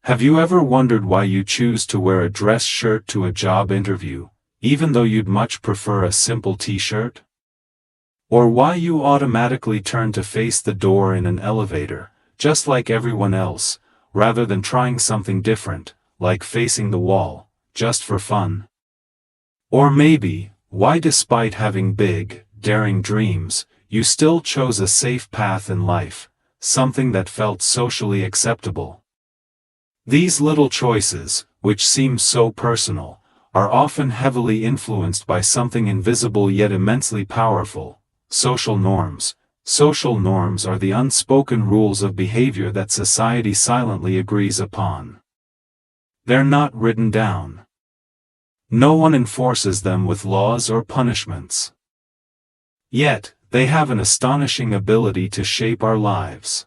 Have you ever wondered why you choose to wear a dress shirt to a job interview, even though you'd much prefer a simple t-shirt? Or why you automatically turn to face the door in an elevator, just like everyone else, rather than trying something different, like facing the wall, just for fun? Or maybe, why despite having big, daring dreams, you still chose a safe path in life, something that felt socially acceptable? These little choices, which seem so personal, are often heavily influenced by something invisible yet immensely powerful: social norms. Social norms are the unspoken rules of behavior that society silently agrees upon. They're not written down. No one enforces them with laws or punishments. Yet, they have an astonishing ability to shape our lives.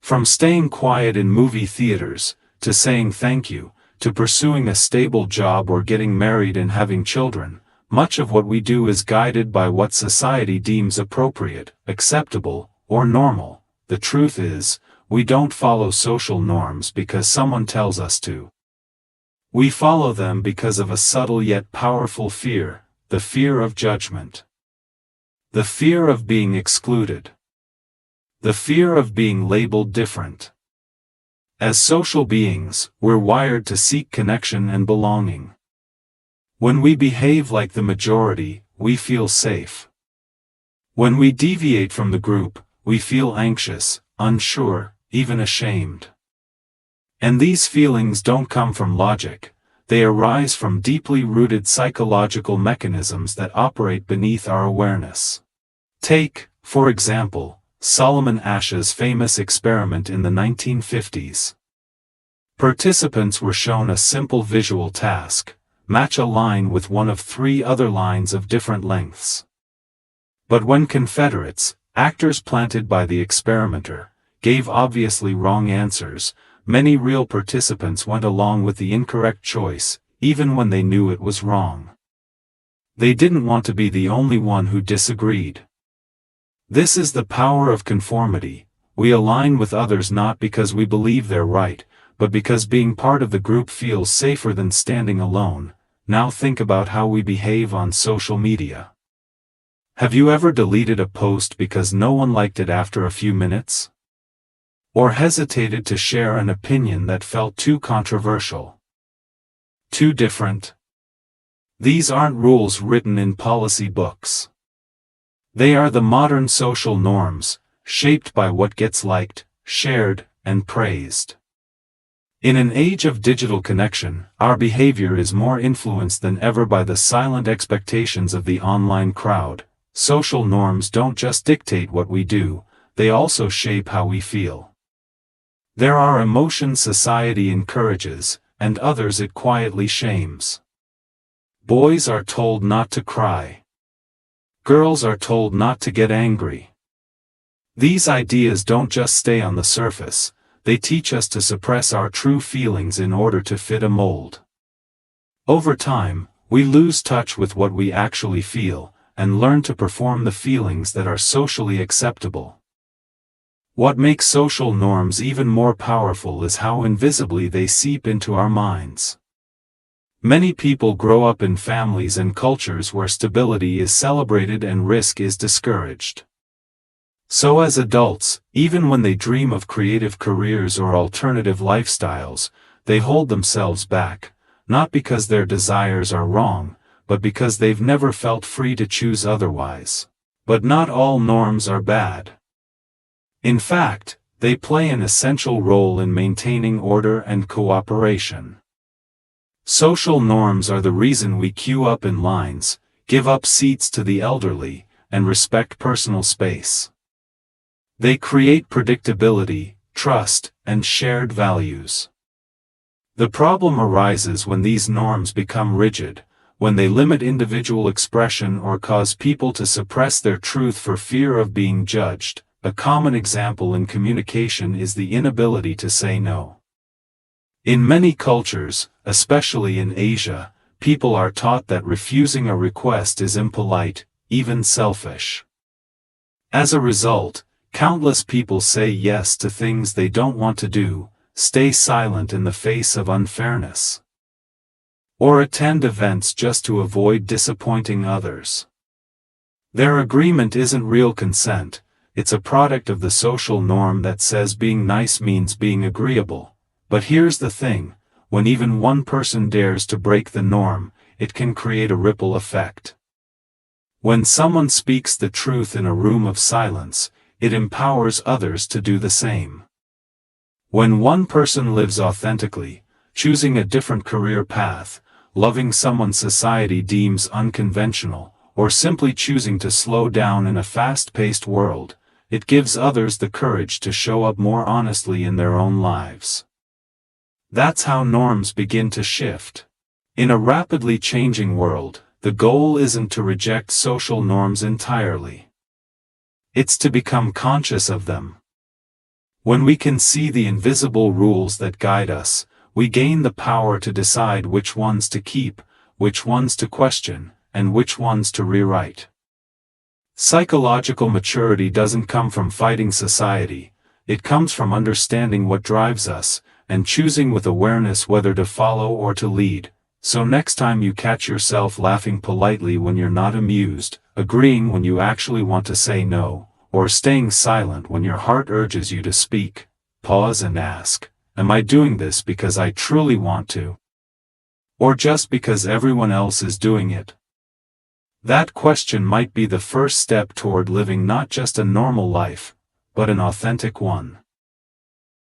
From staying quiet in movie theaters, to saying thank you, to pursuing a stable job or getting married and having children, much of what we do is guided by what society deems appropriate, acceptable, or normal. The truth is, we don't follow social norms because someone tells us to. We follow them because of a subtle yet powerful fear, the fear of judgment. The fear of being excluded. The fear of being labeled different. As social beings, we're wired to seek connection and belonging. When we behave like the majority, we feel safe. When we deviate from the group, we feel anxious, unsure, even ashamed. And these feelings don't come from logic. They arise from deeply rooted psychological mechanisms that operate beneath our awareness. Take, for example, Solomon Asch's famous experiment in the 1950s. Participants were shown a simple visual task: match a line with one of 3 other lines of different lengths. But when Confederates, actors planted by the experimenter, gave obviously wrong answers, many real participants went along with the incorrect choice, even when they knew it was wrong. They didn't want to be the only one who disagreed. This is the power of conformity. We align with others not because we believe they're right, but because being part of the group feels safer than standing alone. Now think about how we behave on social media. Have you ever deleted a post because no one liked it after a few minutes? Or hesitated to share an opinion that felt too controversial? Too different? These aren't rules written in policy books. They are the modern social norms, shaped by what gets liked, shared, and praised. In an age of digital connection, our behavior is more influenced than ever by the silent expectations of the online crowd. Social norms don't just dictate what we do, they also shape how we feel. There are emotions society encourages, and others it quietly shames. Boys are told not to cry. Girls are told not to get angry. These ideas don't just stay on the surface, they teach us to suppress our true feelings in order to fit a mold. Over time, we lose touch with what we actually feel, and learn to perform the feelings that are socially acceptable. What makes social norms even more powerful is how invisibly they seep into our minds. Many people grow up in families and cultures where stability is celebrated and risk is discouraged. So as adults, even when they dream of creative careers or alternative lifestyles, they hold themselves back, not because their desires are wrong, but because they've never felt free to choose otherwise. But not all norms are bad. In fact, they play an essential role in maintaining order and cooperation. Social norms are the reason we queue up in lines, give up seats to the elderly, and respect personal space. They create predictability, trust, and shared values. The problem arises when these norms become rigid, when they limit individual expression or cause people to suppress their truth for fear of being judged. A common example in communication is the inability to say no. In many cultures, especially in Asia, people are taught that refusing a request is impolite, even selfish. As a result, countless people say yes to things they don't want to do, stay silent in the face of unfairness, or attend events just to avoid disappointing others. Their agreement isn't real consent, it's a product of the social norm that says being nice means being agreeable. But here's the thing, when even one person dares to break the norm, it can create a ripple effect. When someone speaks the truth in a room of silence, it empowers others to do the same. When one person lives authentically, choosing a different career path, loving someone society deems unconventional, or simply choosing to slow down in a fast-paced world, it gives others the courage to show up more honestly in their own lives. That's how norms begin to shift. In a rapidly changing world, the goal isn't to reject social norms entirely. It's to become conscious of them. When we can see the invisible rules that guide us, we gain the power to decide which ones to keep, which ones to question, and which ones to rewrite. Psychological maturity doesn't come from fighting society, it comes from understanding what drives us, and choosing with awareness whether to follow or to lead. So next time you catch yourself laughing politely when you're not amused, agreeing when you actually want to say no, or staying silent when your heart urges you to speak, pause and ask, am I doing this because I truly want to? Or just because everyone else is doing it? That question might be the first step toward living not just a normal life, but an authentic one.